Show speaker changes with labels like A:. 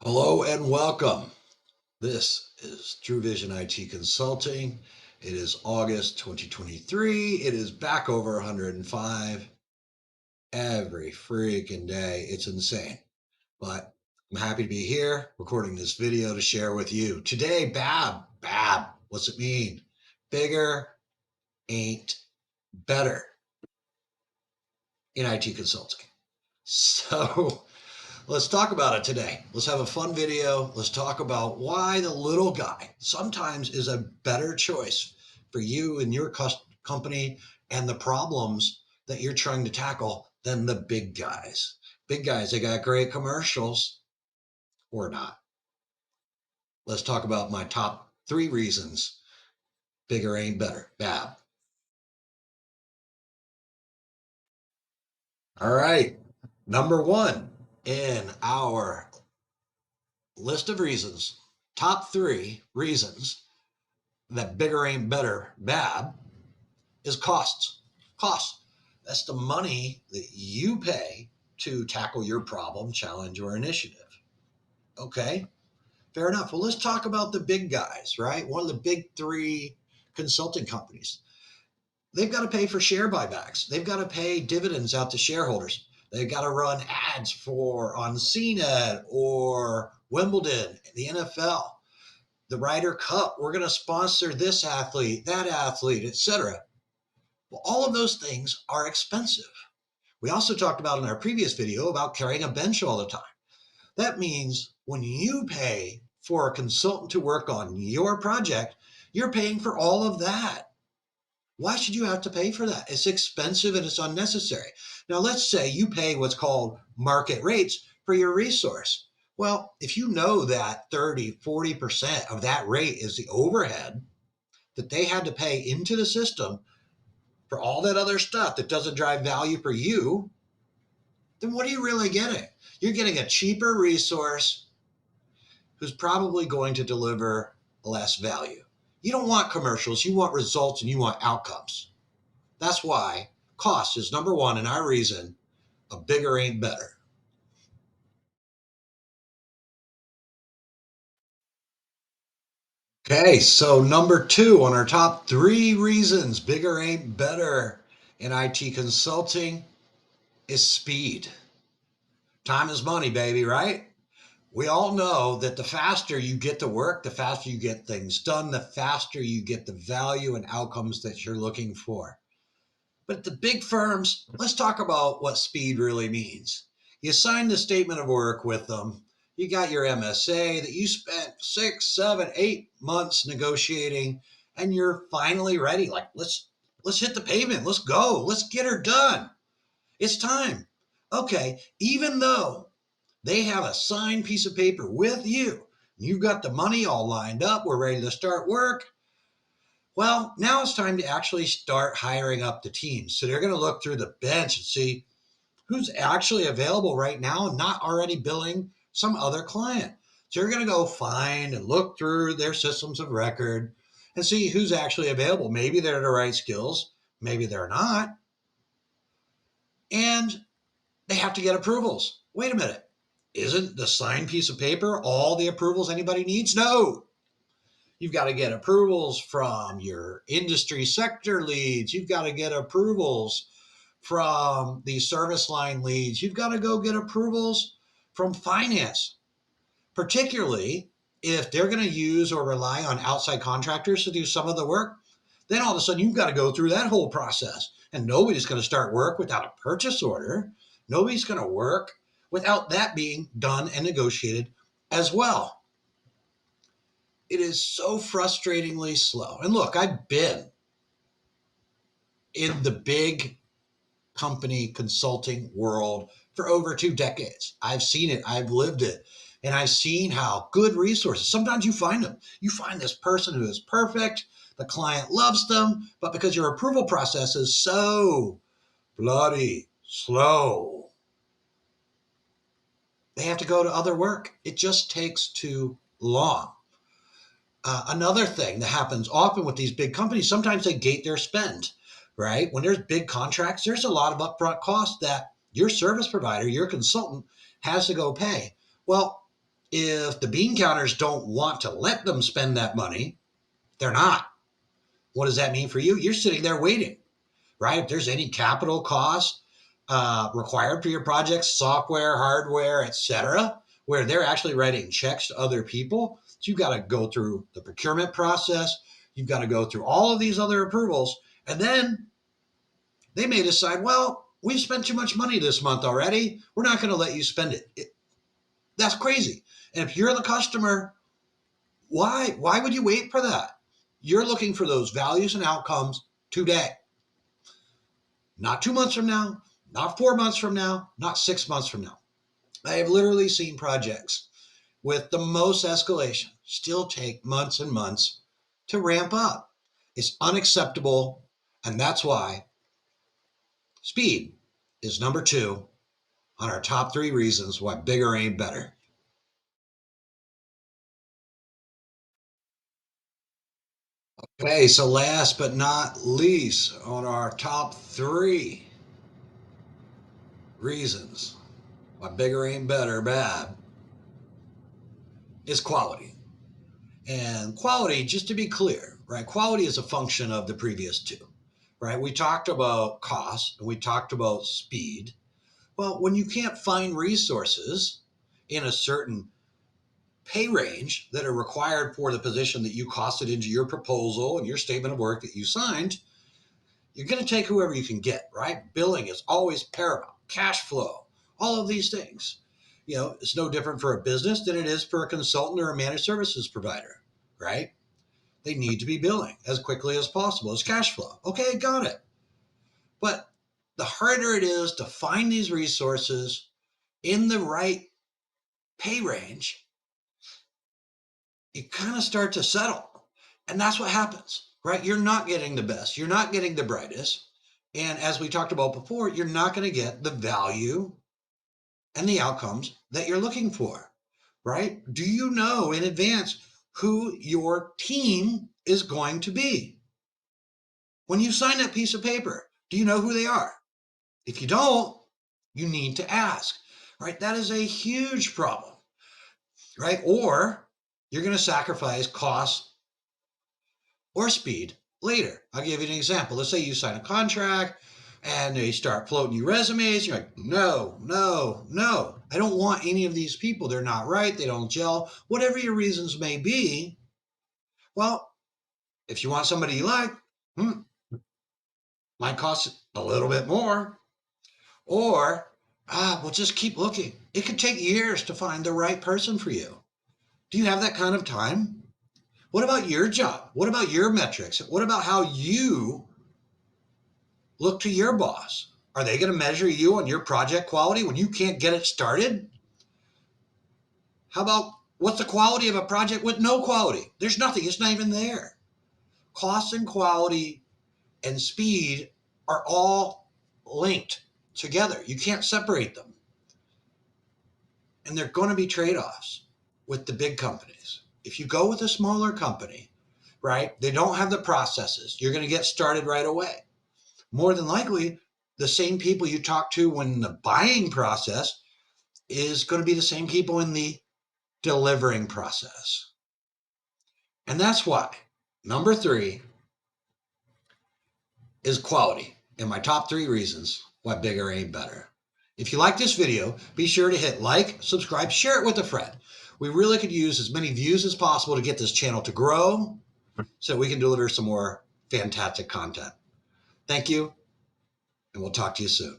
A: Hello and welcome. This is True Vision IT Consulting. It is August 2023. It is back over 105 every freaking day. It's insane. But I'm happy to be here recording this video to share with you. Today, BAB, what's it mean? Bigger ain't better in IT consulting. So, let's talk about it today. Let's have a fun video. Let's talk about why the little guy sometimes is a better choice for you and your company and the problems that you're trying to tackle than the big guys. Big guys, they got great commercials or not. Let's talk about my top three reasons bigger ain't better. Bab. All right. Number one in our list of reasons, top three reasons that bigger ain't better bad is costs. Costs. That's the money that you pay to tackle your problem, challenge, or initiative. Okay, fair enough. Well, let's talk about the big guys, right? One of the big three consulting companies. They've got to pay for share buybacks. They've got to pay dividends out to shareholders. They've got to run ads for on CNET or Wimbledon, the NFL, the Ryder Cup. We're going to sponsor this athlete, that athlete, etc. Well, all of those things are expensive. We also talked about in our previous video about carrying a bench all the time. That means when you pay for a consultant to work on your project, you're paying for all of that. Why should you have to pay for that? It's expensive and it's unnecessary. Now, let's say you pay what's called market rates for your resource. Well, if you know that 30, 40% of that rate is the overhead that they had to pay into the system for all that other stuff that doesn't drive value for you, then what are you really getting? You're getting a cheaper resource who's probably going to deliver less value. You don't want commercials, you want results and you want outcomes. That's why cost is number one and our reason a bigger ain't better. Okay, so number two on our top three reasons bigger ain't better in IT consulting is speed. Time is money, baby, right? We all know that the faster you get to work, the faster you get things done, the faster you get the value and outcomes that you're looking for. But the big firms, let's talk about what speed really means. You signed the statement of work with them. You got your MSA that you spent 6, 7, 8 months negotiating, and you're finally ready. Like, let's hit the pavement. Let's go. Let's get her done. It's time. Okay, even though they have a signed piece of paper with you. You've got the money all lined up. We're ready to start work. Well, now it's time to actually start hiring up the teams. So they're going to look through the bench and see who's actually available right now and not already billing some other client. So you're going to go find and look through their systems of record and see who's actually available. Maybe they're the right skills, maybe they're not. And they have to get approvals. Wait a minute. Isn't the signed piece of paper all the approvals anybody needs? No. You've got to get approvals from your industry sector leads. You've got to get approvals from the service line leads. You've got to go get approvals from finance, particularly if they're going to use or rely on outside contractors to do some of the work. Then all of a sudden, you've got to go through that whole process. And nobody's going to start work without a purchase order. Nobody's going to work without that being done and negotiated as well. It is so frustratingly slow. And look, I've been in the big company consulting world for over 2 decades. I've seen it, I've lived it, and I've seen how good resources, sometimes you find them. You find this person who is perfect, the client loves them, but because your approval process is so bloody slow, they have to go to other work. It just takes too long. Another thing that happens often with these big companies, sometimes they gate their spend, right? When there's big contracts, there's a lot of upfront costs that your service provider, your consultant has to go pay. Well, if the bean counters don't want to let them spend that money, they're not. What does that mean for you? You're sitting there waiting, right? If there's any capital costs required for your projects, software, hardware, etc., where they're actually writing checks to other people, so you've got to go through the procurement process. You've got to go through all of these other approvals, and then they may decide, well, we've spent too much money this month already. We're not going to let you spend it. That's crazy. And if you're the customer, why? Why would you wait for that? You're looking for those values and outcomes today, not 2 months from now, not 4 months from now, not 6 months from now. I have literally seen projects with the most escalation still take months and months to ramp up. It's unacceptable. And that's why speed is number 2 on our top 3 reasons why bigger ain't better. Okay, so last but not least, on our top 3 reasons why bigger ain't better, bad, is quality. And quality, just to be clear, right? Quality is a function of the previous 2, right? We talked about cost and we talked about speed. Well, when you can't find resources in a certain pay range that are required for the position that you costed into your proposal and your statement of work that you signed, you're going to take whoever you can get, right? Billing is always paramount, cash flow, all of these things. It's no different for a business than it is for a consultant or a managed services provider, right? They need to be billing as quickly as possible as cash flow. Okay, got it. But the harder it is to find these resources in the right pay range, you kind of start to settle. And that's what happens, right? You're not getting the best, you're not getting the brightest. And as we talked about before, you're not going to get the value and the outcomes that you're looking for, right? Do you know in advance who your team is going to be? When you sign that piece of paper, do you know who they are? If you don't, you need to ask, right? That is a huge problem, right? Or you're going to sacrifice cost or speed later. I'll give you an example. Let's say you sign a contract and they start floating you resumes. You're like, no, no, no. I don't want any of these people. They're not right. They don't gel. Whatever your reasons may be. Well, if you want somebody you like, might cost a little bit more. Or, we'll just keep looking. It could take years to find the right person for you. Do you have that kind of time? What about your job? What about your metrics? What about how you look to your boss? Are they going to measure you on your project quality when you can't get it started? How about what's the quality of a project with no quality? There's nothing, it's not even there. Cost and quality and speed are all linked together. You can't separate them. And they're going to be trade offs with the big companies. If you go with a smaller company, right, they don't have the processes, you're going to get started right away. More than likely, the same people you talk to when the buying process is going to be the same people in the delivering process. And that's why number 3 is quality in my top 3 reasons why bigger ain't better. If you like this video, be sure to hit like, subscribe, share it with a friend. We really could use as many views as possible to get this channel to grow so we can deliver some more fantastic content. Thank you, and we'll talk to you soon.